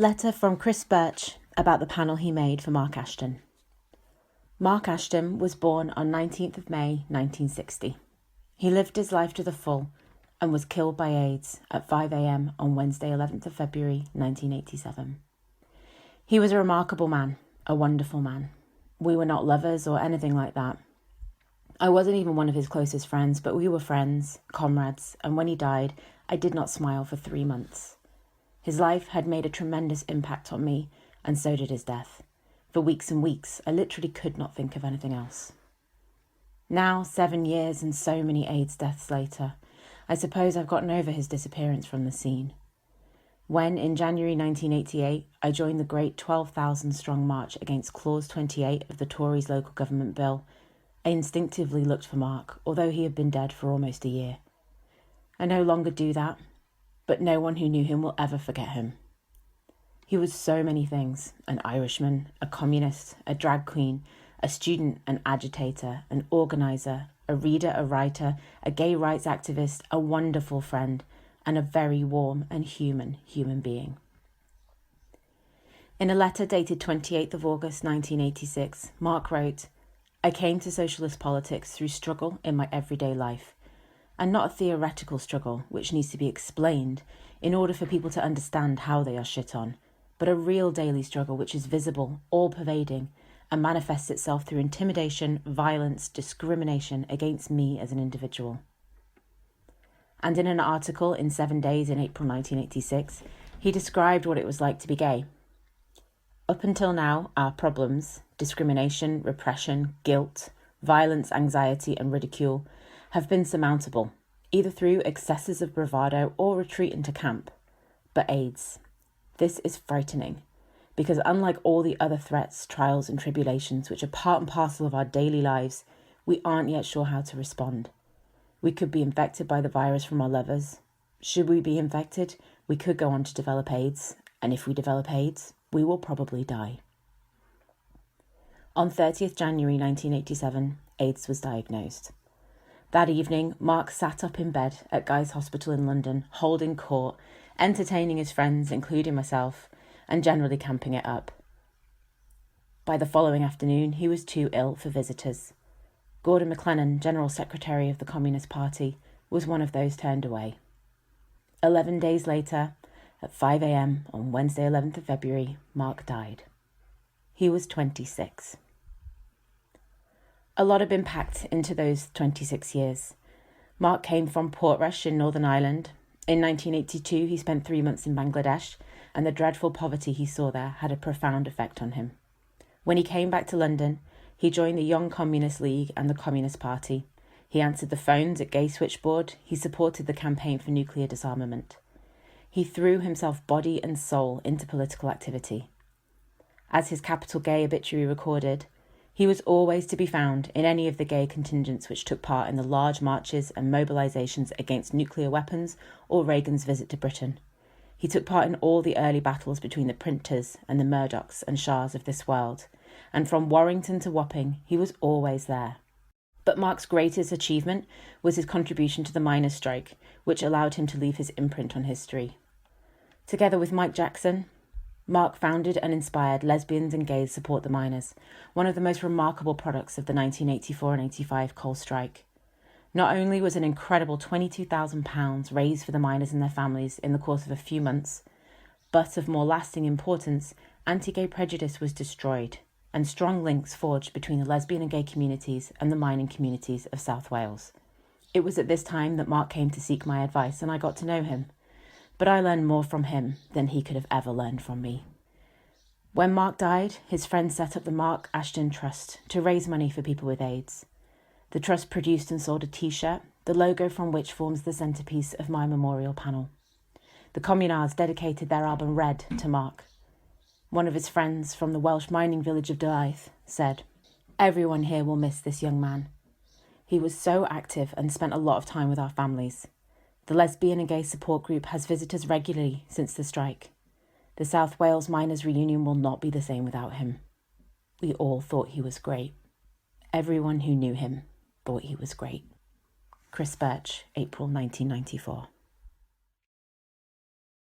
Letter from Chris Birch about the panel he made for Mark Ashton. Mark Ashton was born on 19th of May 1960. He lived his life to the full and was killed by AIDS at 5 a.m. on Wednesday 11th of February 1987. He was a remarkable man, a wonderful man. We were not lovers or anything like that. I wasn't even one of his closest friends, but we were friends, comrades, and when he died, I did not smile for 3 months. His life had made a tremendous impact on me, and so did his death. For weeks and weeks, I literally could not think of anything else. Now, 7 years and so many AIDS deaths later, I suppose I've gotten over his disappearance from the scene. When, in January 1988, I joined the great 12,000-strong march against Clause 28 of the Tories' local government bill, I instinctively looked for Mark, although he had been dead for almost a year. I no longer do that, but no one who knew him will ever forget him. He was so many things: an Irishman, a communist, a drag queen, a student, an agitator, an organiser, a reader, a writer, a gay rights activist, a wonderful friend, and a very warm and human being. In a letter dated 28th of August 1986, Mark wrote, "I came to socialist politics through struggle in my everyday life, and not a theoretical struggle which needs to be explained in order for people to understand how they are shit on, but a real daily struggle which is visible, all-pervading, and manifests itself through intimidation, violence, discrimination against me as an individual." And in an article in 7 Days in April 1986, he described what it was like to be gay. "Up until now, our problems, discrimination, repression, guilt, violence, anxiety, and ridicule, have been surmountable, either through excesses of bravado or retreat into camp. But AIDS, this is frightening, because unlike all the other threats, trials, and tribulations which are part and parcel of our daily lives, we aren't yet sure how to respond. We could be infected by the virus from our lovers. Should we be infected, we could go on to develop AIDS, and if we develop AIDS, we will probably die." On 30th January 1987, AIDS was diagnosed. That evening, Mark sat up in bed at Guy's Hospital in London, holding court, entertaining his friends, including myself, and generally camping it up. By the following afternoon, he was too ill for visitors. Gordon MacLennan, General Secretary of the Communist Party, was one of those turned away. 11 days later, at 5 a.m. on Wednesday 11th of February, Mark died. He was 26. A lot had been packed into those 26 years. Mark came from Portrush in Northern Ireland. In 1982, he spent 3 months in Bangladesh, and the dreadful poverty he saw there had a profound effect on him. When he came back to London, he joined the Young Communist League and the Communist Party. He answered the phones at Gay Switchboard. He supported the campaign for nuclear disarmament. He threw himself body and soul into political activity. As his capital Gay obituary recorded, he was always to be found in any of the gay contingents which took part in the large marches and mobilisations against nuclear weapons or Reagan's visit to Britain. He took part in all the early battles between the printers and the Murdochs and Shahs of this world, and from Warrington to Wapping, he was always there. But Mark's greatest achievement was his contribution to the miners' strike, which allowed him to leave his imprint on history. Together with Mike Jackson, Mark founded and inspired Lesbians and Gays Support the Miners, one of the most remarkable products of the 1984 and 85 coal strike. Not only was an incredible £22,000 raised for the miners and their families in the course of a few months, but of more lasting importance, anti-gay prejudice was destroyed, and strong links forged between the lesbian and gay communities and the mining communities of South Wales. It was at this time that Mark came to seek my advice, and I got to know him. But I learned more from him than he could have ever learned from me. When Mark died, his friends set up the Mark Ashton Trust to raise money for people with AIDS. The trust produced and sold a t-shirt, the logo from which forms the centrepiece of my memorial panel. The Communards dedicated their album Red to Mark. One of his friends from the Welsh mining village of Delaeth said, "Everyone here will miss this young man. He was so active and spent a lot of time with our families. The Lesbian and Gay Support Group has visitors regularly since the strike. The South Wales Miners' Reunion will not be the same without him. We all thought he was great. Everyone who knew him thought he was great." Chris Birch, April 1994.